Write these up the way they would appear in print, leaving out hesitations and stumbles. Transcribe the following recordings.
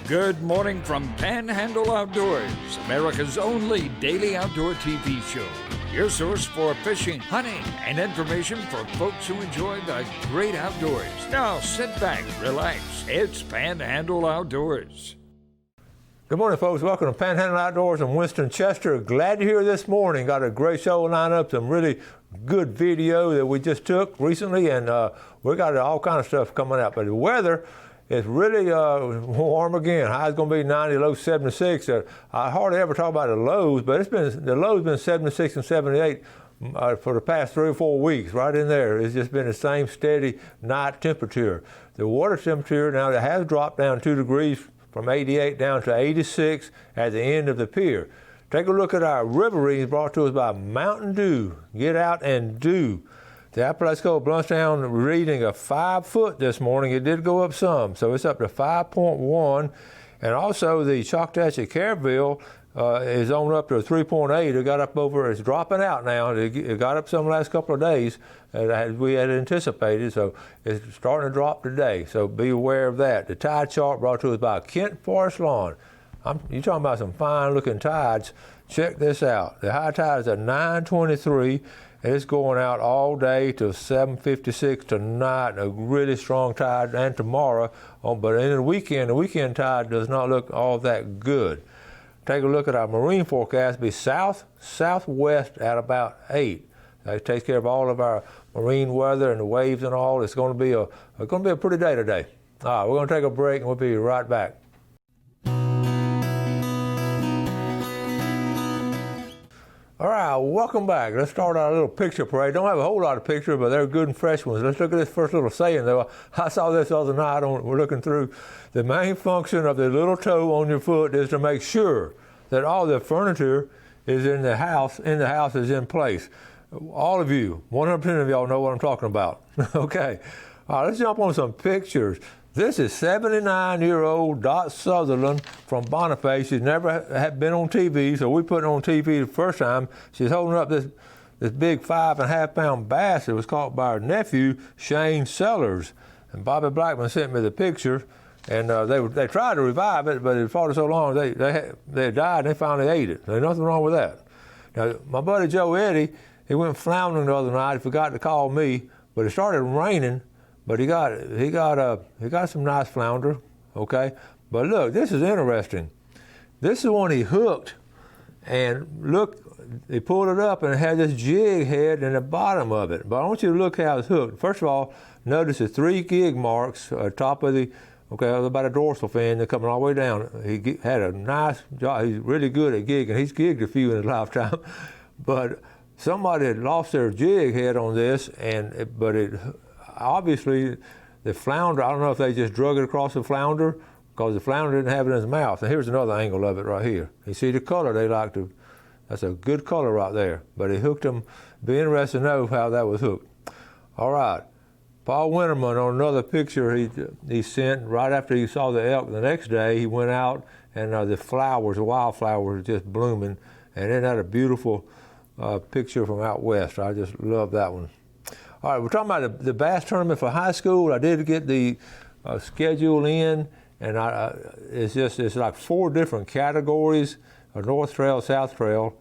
Good morning from Panhandle Outdoors, America's only daily outdoor TV show. Your source for fishing, hunting, and information for folks who enjoy the great outdoors. Now sit back, relax. It's Panhandle Outdoors. Good morning, folks. Welcome to Panhandle Outdoors in Winston Chester. Glad you're here this morning. Got a great show lined up, some really good video that we just took recently, and we got all kind of stuff coming up. But the weather is really warm again. High's going to be 90, low 76. I hardly ever talk about the lows, but the low's been 76 and 78 for the past 3 or 4 weeks, right in there. It's just been the same steady night temperature. The water temperature now that has dropped down 2 degrees from 88 down to 86 at the end of the pier. Take a look at our riverines brought to us by Mountain Dew. Get out and do. The Apalachicola Bluntstown reading of 5 foot this morning. It did go up some, so it's up to 5.1. And also the Choctaw Careville is on up to 3.8. It got up over, it's dropping out now. It got up some the last couple of days as we had anticipated, so it's starting to drop today. So be aware of that. The tide chart brought to us by Kent Forest Lawn. You're talking about some fine looking tides. Check this out. The high tide is at 9:23. It's going out all day till 7:56 tonight, a really strong tide, and tomorrow. But in the weekend tide does not look all that good. Take a look at our marine forecast. Be southwest at about 8. That takes care of all of our marine weather and the waves and all. It's going to be a pretty day today. All right, we're going to take a break and we'll be right back. All right, welcome back. Let's start our little picture parade. Don't have a whole lot of pictures, but they're good and fresh ones. Let's look at this first little saying, though. I saw this the other night. We're looking through. The main function of the little toe on your foot is to make sure that all the furniture is in the house is in place. All of you, 100% of y'all know what I'm talking about. Okay. All right, let's jump on some pictures. This is 79-year-old Dot Sutherland from Boniface. She's never had been on TV, so we put her on TV the first time. She's holding up this big 5.5-pound bass that was caught by her nephew, Shane Sellers. And Bobby Blackman sent me the picture, and they tried to revive it, but it fought so long they had died, and they finally ate it. There's nothing wrong with that. Now, my buddy Joe Eddie, he went floundering the other night. He forgot to call me, but it started raining. But he got some nice flounder, okay? But look, this is interesting. This is one he hooked, and look, he pulled it up and it had this jig head in the bottom of it. But I want you to look how it's hooked. First of all, notice the 3 gig marks top of about a dorsal fin. They're coming all the way down. He had a nice job. He's really good at gigging. He's gigged a few in his lifetime, but somebody had lost their jig head on this, obviously, the flounder, I don't know if they just drug it across the flounder because the flounder didn't have it in his mouth. And here's another angle of it right here. You see the color they like to, that's a good color right there. But he hooked them. Be interested to know how that was hooked. All right. Paul Winterman on another picture he sent right after he saw the elk the next day. He went out and the wildflowers were just blooming. And isn't that a beautiful picture from out west? I just love that one. All right, we're talking about the bass tournament for high school. I did get the schedule in, and it's like 4 different categories: a North Trail, South Trail,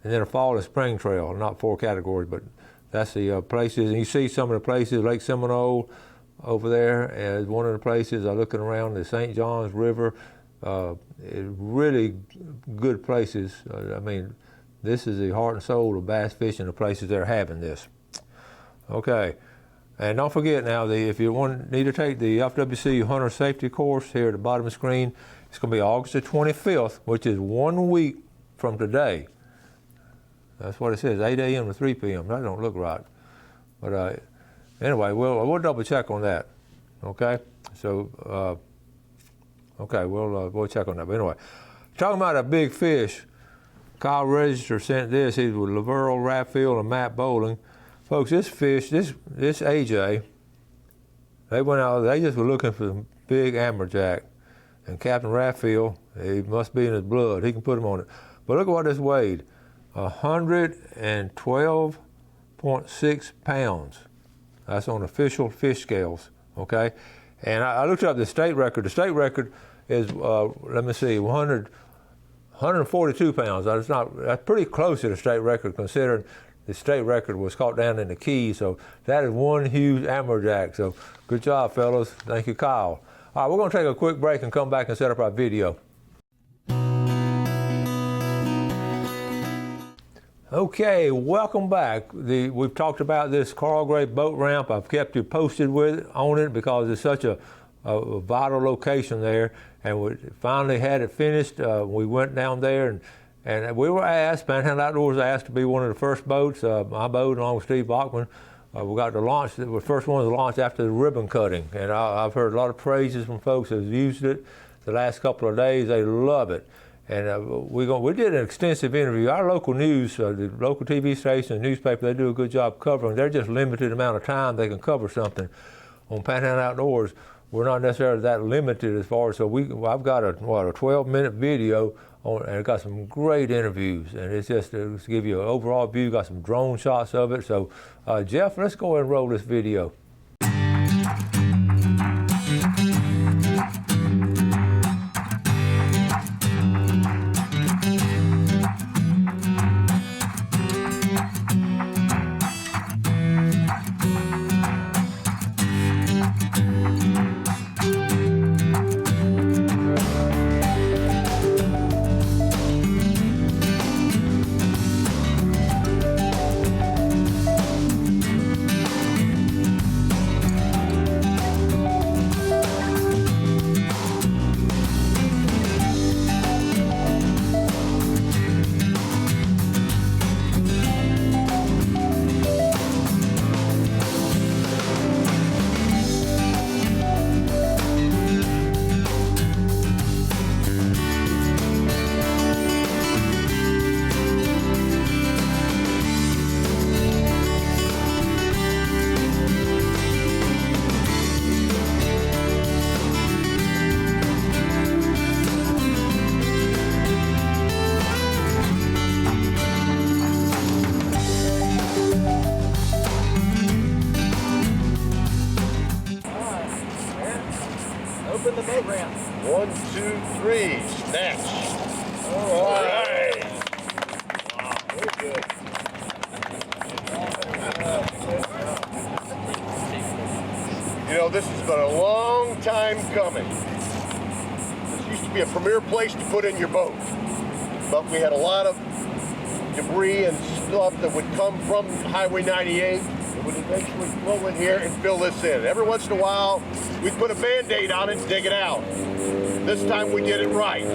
and then a Fall and Spring Trail. Not 4 categories, but that's the places. And you see some of the places, Lake Seminole over there as one of the places. I'm looking around the St. Johns River. Really good places. I mean, this is the heart and soul of bass fishing, the places that are having this. Okay, and don't forget now, if you need to take the FWC Hunter Safety Course here at the bottom of the screen, it's going to be August the 25th, which is 1 week from today. That's what it says, 8 a.m. to 3 p.m. That don't look right. But anyway, we'll double check on that. Okay, so we'll check on that. But anyway, talking about a big fish, Kyle Register sent this. He's with Laverle Rathfield and Matt Bowling. Folks, this fish, this AJ, they went out, they just were looking for some big amberjack. And Captain Rathfield, he must be in his blood. He can put him on it. But look at what this weighed, 112.6 pounds. That's on official fish scales, okay? And I looked up the state record. The state record is, let me see, 142 pounds. That's pretty close to the state record, considering the state record was caught down in the Keys. So that is one huge amberjack. So good job, fellas. Thank you, Kyle. All right, we're going to take a quick break and come back and set up our video. Okay, welcome back. We've talked about this coral gray boat ramp. I've kept you posted on it because it's such a vital location there, and we finally had it finished. We went down there, and we were asked, Panhandle Outdoors asked to be one of the first boats, my boat along with Steve Bachman. We got to launch, the first one to launch after the ribbon cutting, and I've heard a lot of praises from folks who've used it the last couple of days. They love it. And we did an extensive interview. Our local news, the local TV station, the newspaper, they do a good job covering. They're just limited amount of time they can cover something. On Panhandle Outdoors, we're not necessarily that limited as far as, so I've got a 12-minute video on, and it got some great interviews. And it's just to give you an overall view, got some drone shots of it. So Jeff, let's go ahead and roll this video. Open the boat ramp. 1, 2, 3, snatch. All right. Wow, very good. You know, this has been a long time coming. This used to be a premier place to put in your boat, but we had a lot of debris and stuff that would come from Highway 98. It would eventually flow in here and fill this in. Every once in a while, we'd put a Band-Aid on it and dig it out. This time we did it right.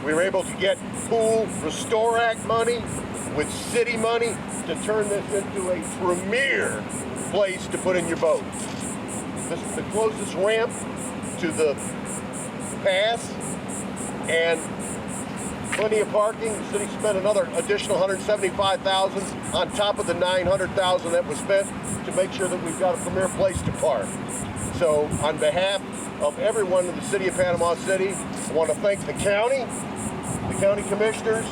We were able to get Pool Restore Act money with city money to turn this into a premier place to put in your boat. This is the closest ramp to the pass, and plenty of parking. The city spent another additional $175,000 on top of the $900,000 that was spent to make sure that we've got a premier place to park. So on behalf of everyone in the city of Panama City, I want to thank the county commissioners,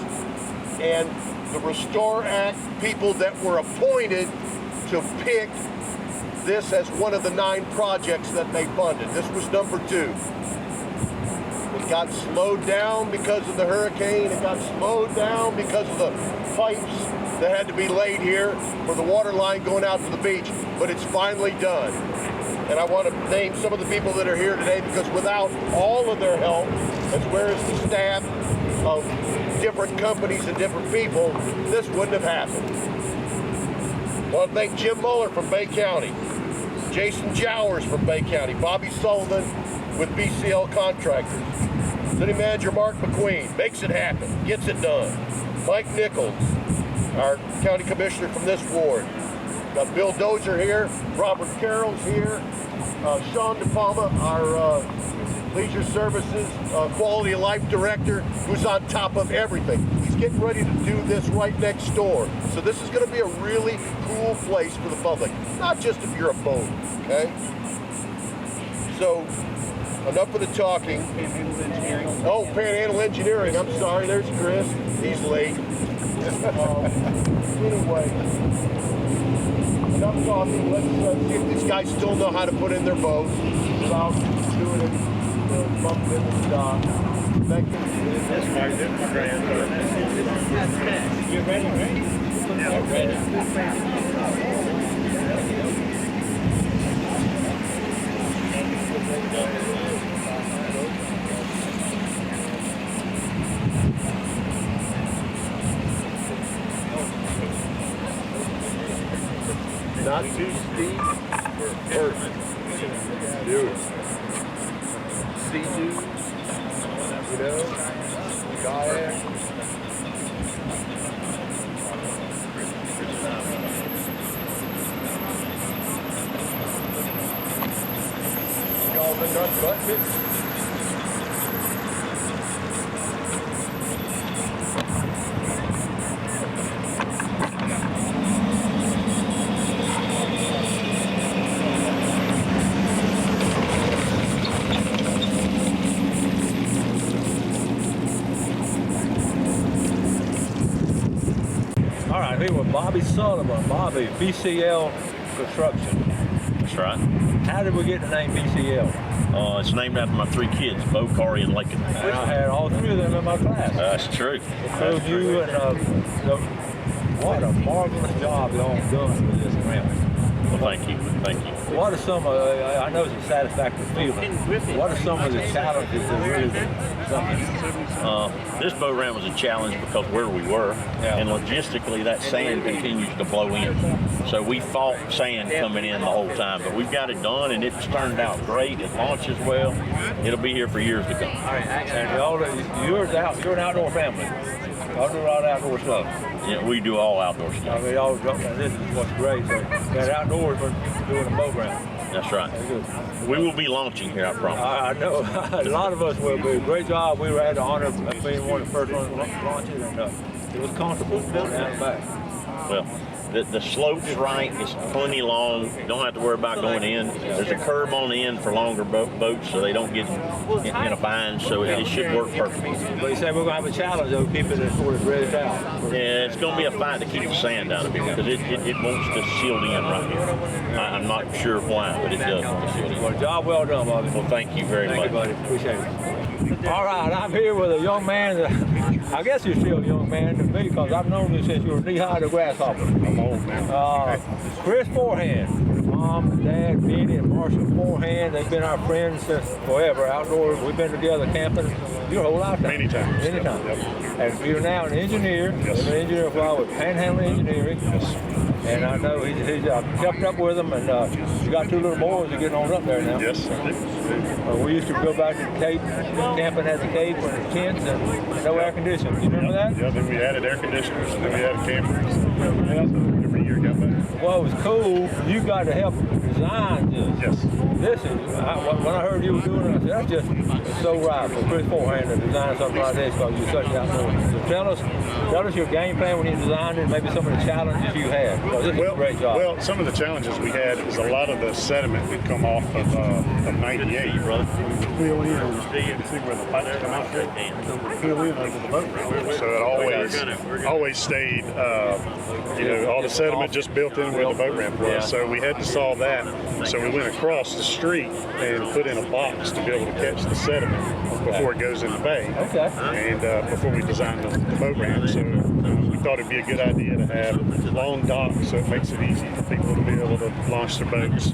and the Restore Act people that were appointed to pick this as one of the 9 projects that they funded. This was number 2. It got slowed down because of the hurricane. It got slowed down because of the pipes that had to be laid here for the water line going out to the beach, but it's finally done. And I want to name some of the people that are here today, because without all of their help, as well as the staff of different companies and different people, this wouldn't have happened. I want to thank Jim Muller from Bay County, Jason Jowers from Bay County, Bobby Sullivan with BCL Contractors, City Manager Mark McQueen, makes it happen, gets it done. Mike Nichols, our county commissioner from this ward. Got Bill Dozier here, Robert Carroll's here, Sean DePalma, our Leisure Services Quality of Life Director, who's on top of everything. He's getting ready to do this right next door. So this is going to be a really cool place for the public, not just if you're a boat, okay? So, enough of the talking. Panhandle Engineering. Oh, Panhandle Engineering, I'm sorry, there's Chris. He's late. Anyway, enough talking. Let's see if these guys still know how to put in their boats without doing it bump in the dock. Thank you. That's my granddaughter. You ready, right? Yeah, ready. Not too steep. Perfect. Beautiful. Sea dew. You know, kayak. Y'all been done button? All right, here with Bobby Sullivan. Bobby, BCL Construction. That's right. How did we get the name BCL? It's named after my 3 kids, Bo, Corey, and Lincoln. And I had all 3 of them in my class. That's true. Including you and what a marvelous job y'all done with this ramp. Well, thank you. Thank you. What are some of, I know it's a satisfactory feeling, what are some of the challenges that really something? This boat ramp was a challenge because where we were, and logistically that sand continues to blow in. So we fought sand coming in the whole time, but we've got it done and it's turned out great. It launches well. It'll be here for years to come. And you're an outdoor family. Y'all do a lot of outdoor stuff. Yeah, we do all outdoor I stuff. mean, y'all, this is what's great. So that outdoors, but doing a boat ramp. That's right. That's good. We will be launching here, I promise. I know. A lot of us will be. Great job. We had the honor of being one of the first ones to launch it, and it was comfortable going down and back. Well, the slope's right. It's plenty long. You don't have to worry about going in. There's a curb on the end for longer boats so they don't get in a bind, so it should work perfectly. But you said we're going to have a challenge of keeping it sort of dredged out. Yeah, it's going to be a fight to keep the sand out of it because it wants to seal in right here. I'm not sure why, but it does want to seal in. Well, job well done, Bobby. Well, thank you very Thank much. you, buddy. Appreciate it. All right, I'm here with a young man that, I guess you're still a young man to me because I've known you since you were knee-high to grasshopper. I'm old now. Chris Forehand. Mom, Dad, Benny, and Marshall Forehand, they've been our friends since forever. Outdoors, we've been together camping your whole lifetime. Many times. Many times. Yep. And you're now an engineer. Yes. You've been an engineer for a while with Panhandle Engineering. Yes. And I know he's kept up with them, and you got 2 little boys that are getting on up there now. Yes, I do. We used to go back to the Cape, camping at the Cape with the tents and no air conditioning. You remember that? Yeah, then we added air conditioners, and then we added campers. Yeah, every year got better. Well, it was cool. You got to help design this. Yes. This is, when I heard you were doing it, I said, that's just so right for Chris Forehand to design something like this because you're such an outdoor. So tell us your game plan when you designed it, maybe some of the challenges you had. Because this is a great job. Well, some of the challenges we had is a lot of the sediment that come off of 98, brother. Fill in, you can see where the pipes come out there. Fill in under the boat ramp. So it always stayed, all the sediment just built in where the boat ramp was. So we had to solve that. So we went across the street and put in a box to be able to catch the sediment before it goes in the bay. Okay. And before we designed the boat ramp. So we thought it'd be a good idea to have long docks so it makes it easy for people to be able to launch their boats.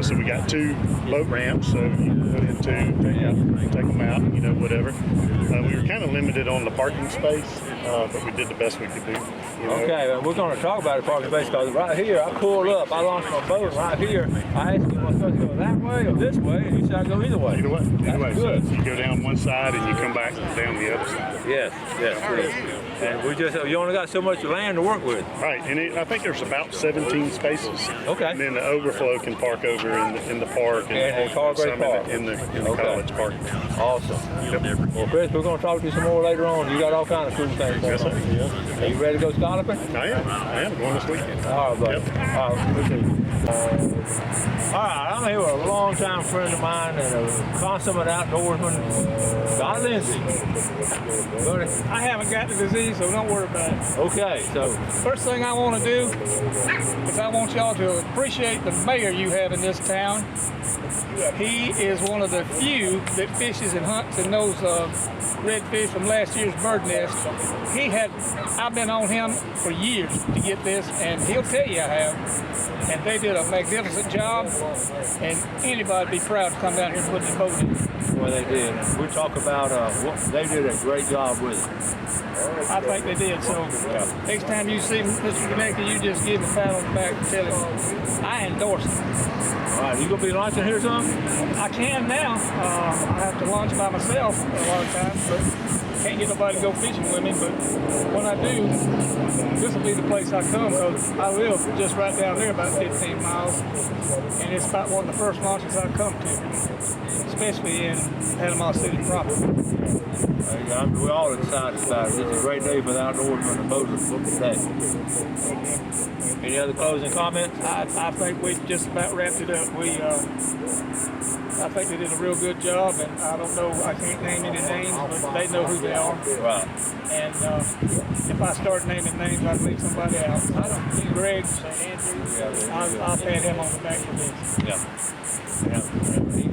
So we got 2 boat ramps, so you can put in 2, take them out, whatever. We were kind of limited on the parking space, but we did the best we could do. Okay, and we're going to talk about the parking space because right here, I pulled up, I launched my boat right here. I asked you, am I supposed to go that way or this way? And you said I go either way. Either way. That's good. So you go down one side and you come back down the other side. Yes. And you only got so much land to work with. Right, and I think there's about 17 spaces. Okay. And then the overflow can park over in the park And some Carberry of Park. it in the Okay. college park. Awesome. Well, Chris, we're going to talk to you some more later on. You got all kinds of cool things going Yes, on. sir. Are you ready to go scalloping? I am going this weekend. All right, buddy. Yep. All right, let's see. All right, I'm here with a longtime friend of mine and a consummate outdoorsman, Scott Lindsay. Buddy. I haven't got the disease, so don't worry about it. Okay, so First thing I want to do is I want y'all to appreciate the mayor you have in this town. He is one of the few that fishes and hunts and knows redfish from last year's bird nest. I've been on him for years to get this, and he'll tell you I have. And they did a magnificent job, and anybody would be proud to come down here and put the boat in. Well, they did. We talk about they did a great job with it. I think they did. So next time you see Mr. Konecki, you just give him a pat on the back and tell him I endorse him. All right, you gonna be launching here some? I can now. I have to launch by myself a lot of times, but can't get nobody to go fishing with me. But when I do, this will be the place I come, because I live just right down there, about 15 miles, and it's about one of the first launches I come to, especially in Panama City proper. We're all excited about it. It's a great day for the outdoors when the boat is booked today. Any other closing comments? I think we just about wrapped it up. I think they did a real good job, and I don't know, I can't name any names, but they know who they are. Right. And if I start naming names, I'd leave somebody out. I don't see Greg, St. Andrew. I'll pat him on the back for this. Yeah.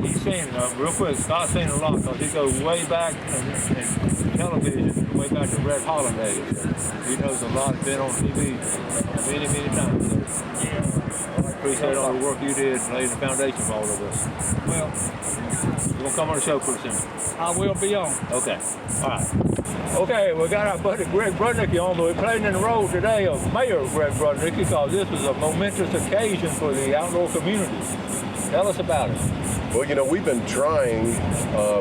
He's seen, real quick, Scott's seen a lot, because he goes way back in television, way back to Red Holland days. He knows a lot, been on TV many, many times. So, Yeah. I appreciate all the work you did and laid the foundation for all of us. Well, You're going to come on the show pretty soon. I will be on. Okay. All right. Okay, we got our buddy Greg Brudnicki on, but we're playing in the role today of Mayor Greg Brudnicki, because this is a momentous occasion for the outdoor community. Tell us about it. Well, you know, we've been trying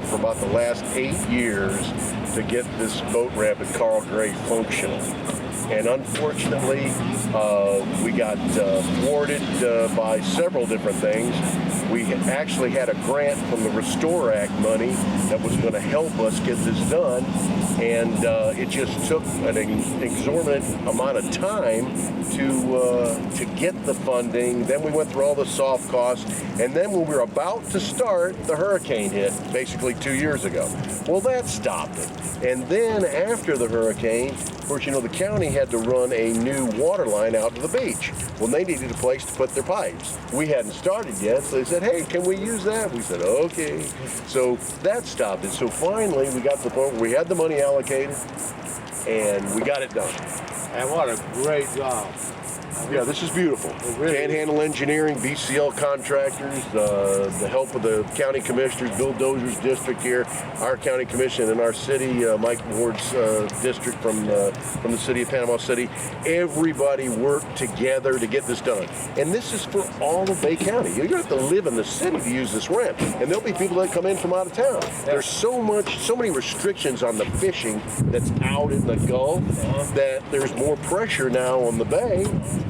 for about the last 8 years to get this boat ramp at Carl Gray functional. And unfortunately, we got thwarted by several different things. We actually had a grant from the Restore Act money that was going to help us get this done, and it just took an exorbitant amount of time to get the funding. Then we went through all the soft costs, and then when we were about to start, the hurricane hit basically 2 years ago. Well, that stopped it. And then after the hurricane, of course, you know, the county had to run a new water line out to the beach. Well, they needed a place to put their pipes. We hadn't started yet, so they said, hey, can we use that? We said, okay. So that stopped it. So finally, we got to the point where we had the money allocated, and we got it done. And what a great job. Yeah, this is beautiful. Panhandle Engineering, BCL Contractors, the help of the county commissioners, Bill Dozier's district here, our county commission, and our city, Mike Ward's district from the city of Panama City. Everybody worked together to get this done. And this is for all of Bay County. You don't have to live in the city to use this ramp. And there'll be people that come in from out of town. There's so many restrictions on the fishing that's out in the Gulf that there's more pressure now on the bay.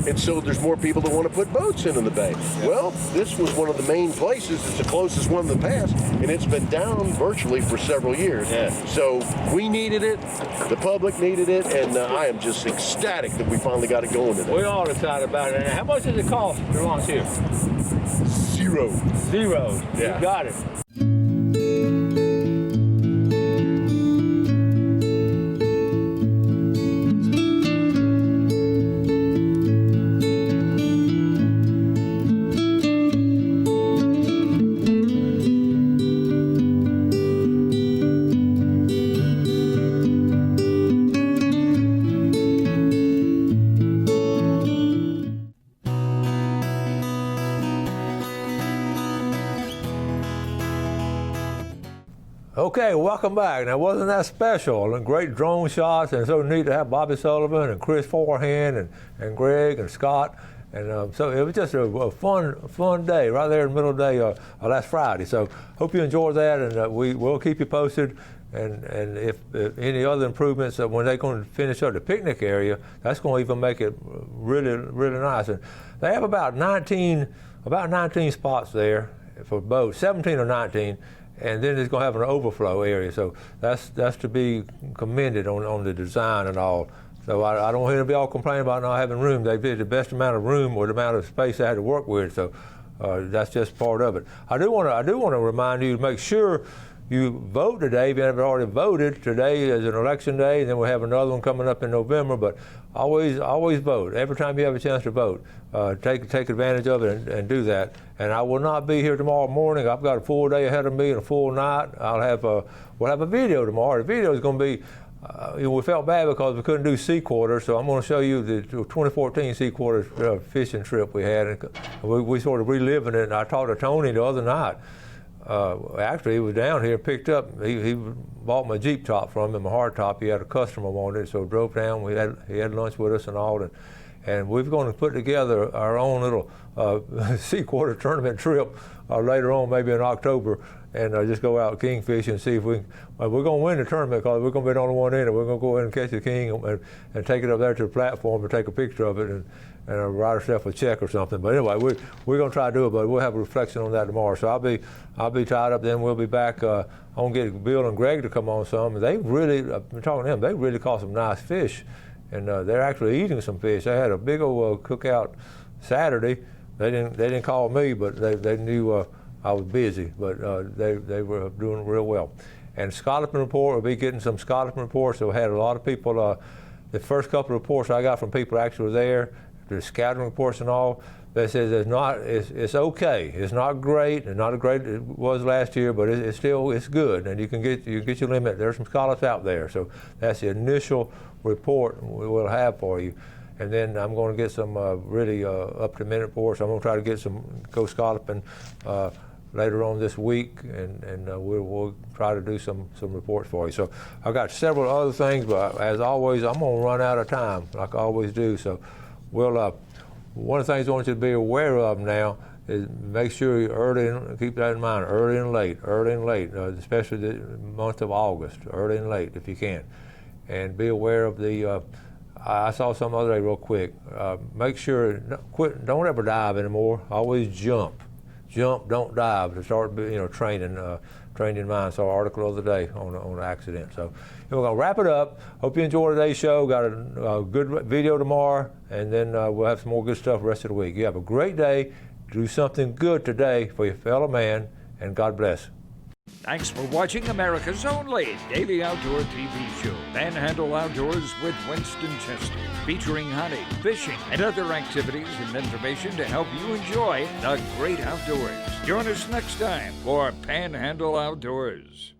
And so there's more people that want to put boats in the bay. Well, this was one of the main places. It's the closest one in the past, and it's been down virtually for several years. Yeah. So we needed it, the public needed it, and I am just ecstatic that we finally got it going today. We're all excited about it. And how much does it cost to launch here? Zero. Yeah. You got it. Okay, welcome back. Now, wasn't that special? And great drone shots, and so neat to have Bobby Sullivan and Chris Forehand and Greg and Scott. And so it was just a fun day right there in the middle of the day last Friday. So hope you enjoyed that, and we will keep you posted. And if any other improvements, when they're going to finish up the picnic area, that's going to even make it really, really nice. And they have about 19 spots there for boats, 17 or 19. And then it's going to have an overflow area, so that's to be commended on the design and all. So I don't hear to be all complaining about not having room. They did the best amount of room or the amount of space they had to work with. So that's just part of it. I do want to remind you to make sure you vote today. If you haven't already voted, today is an election day, and then we'll have another one coming up in November. But always vote. Every time you have a chance to vote, take advantage of it and do that. And I will not be here tomorrow morning. I've got a full day ahead of me and a full night. We'll have a video tomorrow. The video is going to be. We felt bad because we couldn't do sea quarters, so I'm going to show you the 2014 sea quarters fishing trip we had. And we sort of reliving it. And I talked to Tony the other night. Actually, he was down here, picked up. He bought my Jeep top from him, my hard top. He had a customer wanted it, so drove down. He had lunch with us and all, and we're going to put together our own little sea quarter tournament trip later on, maybe in October, and just go out kingfish and see if we. We're going to win the tournament because we're going to be the only one in it. We're going to go ahead and catch the king and take it up there to the platform and take a picture of it and write ourselves a check or something. But anyway, we're going to try to do it, but we'll have a reflection on that tomorrow. So I'll be tied up. Then we'll be back. I'm going to get Bill and Greg to come on some. They really, I've been talking to them. They really caught some nice fish, and they're actually eating some fish. They had a big old cookout Saturday. They didn't call me, but they knew I was busy. But they were doing real well. And scalloping report, we'll be getting some scalloping reports. So we had a lot of people. The first couple of reports I got from people actually there, the scouting reports and all, that says it's okay. It's not great, and not as great as it was last year, but it's good, and you get your limit. There's some scallops out there, so that's the initial report we'll have for you. And then I'm going to get some really up-to-minute reports. I'm going to try to go scalloping later on this week, and we'll try to do some reports for you. So I've got several other things, but as always, I'm going to run out of time, like I always do. So one of the things I want you to be aware of now is make sure you're keep that in mind, early and late, especially the month of August, early and late if you can. And be aware of I saw some other day real quick. Make sure, don't ever dive anymore. Always jump, don't dive to start trained in mind. Saw an article the other day on an accident. So we're going to wrap it up. Hope you enjoyed today's show. Got a good video tomorrow, and then we'll have some more good stuff the rest of the week. You have a great day. Do something good today for your fellow man, and God bless. Thanks for watching America's only daily outdoor TV show, Panhandle Outdoors with Winston Chester, featuring hunting, fishing, and other activities and information to help you enjoy the great outdoors. Join us next time for Panhandle Outdoors.